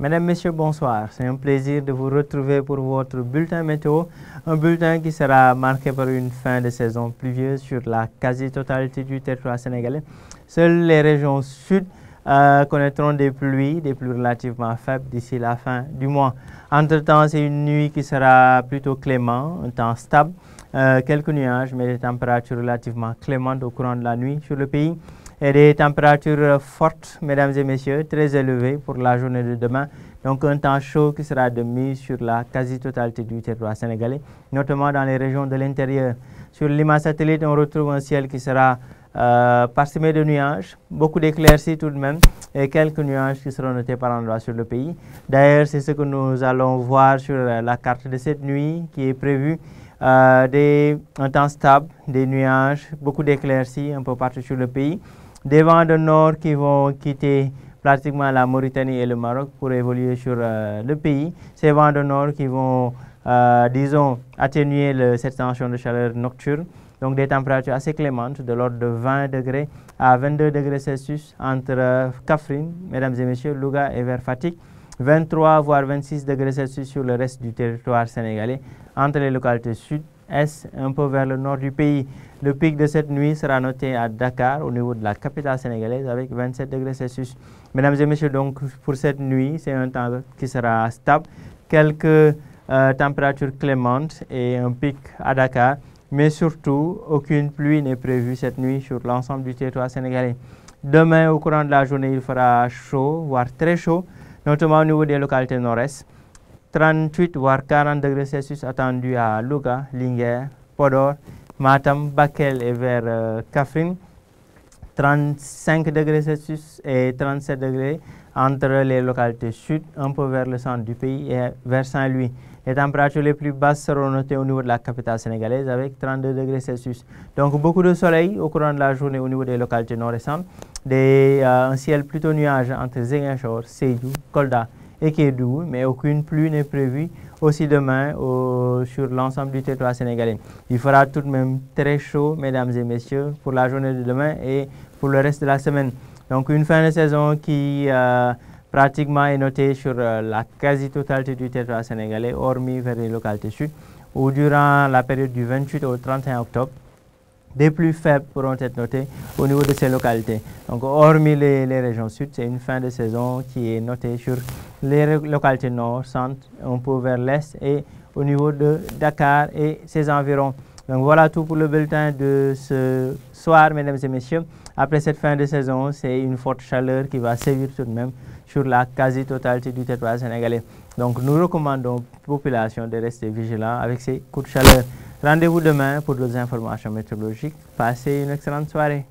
Mesdames, Messieurs, bonsoir. C'est un plaisir de vous retrouver pour votre bulletin météo. Un bulletin qui sera marqué par une fin de saison pluvieuse sur la quasi-totalité du territoire sénégalais. Seules les régions sud connaîtront des pluies relativement faibles d'ici la fin du mois. Entre-temps, c'est une nuit qui sera plutôt clément, un temps stable, quelques nuages, mais des températures relativement clémentes au courant de la nuit sur le pays. Et des températures fortes, mesdames et messieurs, très élevées pour la journée de demain. Donc un temps chaud qui sera de mise sur la quasi-totalité du territoire sénégalais, notamment dans les régions de l'intérieur. Sur l'image satellite, on retrouve un ciel qui sera parsemé de nuages, beaucoup d'éclaircies tout de même, et quelques nuages qui seront notés par endroits sur le pays. D'ailleurs, c'est ce que nous allons voir sur la carte de cette nuit qui est prévue. Un temps stable, des nuages, beaucoup d'éclaircies un peu partout sur le pays. Des vents de nord qui vont quitter pratiquement la Mauritanie et le Maroc pour évoluer sur le pays. Ces vents de nord qui vont, disons, atténuer cette tension de chaleur nocturne. Donc des températures assez clémentes de l'ordre de 20 degrés à 22 degrés Celsius entre Kaffrine, mesdames et messieurs, Louga et vers Fatick. 23 voire 26 degrés Celsius sur le reste du territoire sénégalais, entre les localités sud, est, un peu vers le nord du pays. Le pic de cette nuit sera noté à Dakar, au niveau de la capitale sénégalaise, avec 27 degrés Celsius. Mesdames et messieurs, donc pour cette nuit, c'est un temps qui sera stable, quelques températures clémentes et un pic à Dakar, mais surtout, aucune pluie n'est prévue cette nuit sur l'ensemble du territoire sénégalais. Demain, au courant de la journée, il fera chaud, voire très chaud, notamment au niveau des localités nord-est. 38 voire 40 degrés Celsius attendus à Louga, Linguère, Podor, Matam, Bakel et vers Kaffrine. 35 degrés Celsius et 37 degrés entre les localités sud, un peu vers le centre du pays et vers Saint-Louis. Les températures les plus basses seront notées au niveau de la capitale sénégalaise avec 32 degrés Celsius. Donc beaucoup de soleil au courant de la journée au niveau des localités nord et centre. Un ciel plutôt nuageux entre Ziguinchor, Sédhiou, Kolda et Kédougou, mais aucune pluie n'est prévue aussi demain sur l'ensemble du territoire sénégalais. Il fera tout de même très chaud, mesdames et messieurs, pour la journée de demain et pour le reste de la semaine. Donc une fin de saison qui pratiquement est notée sur la quasi-totalité du territoire sénégalais, hormis vers les localités sud, où durant la période du 28 au 31 octobre, des pluies faibles pourront être notées au niveau de ces localités. Donc, hormis les régions sud, c'est une fin de saison qui est notée sur les localités nord, centre, un peu vers l'est et au niveau de Dakar et ses environs. Donc, voilà tout pour le bulletin de ce soir, mesdames et messieurs. Après cette fin de saison, c'est une forte chaleur qui va sévir tout de même sur la quasi-totalité du territoire sénégalais. Donc, nous recommandons aux populations de rester vigilants avec ces coups de chaleur. Rendez-vous demain pour d'autres informations météorologiques. Passez une excellente soirée.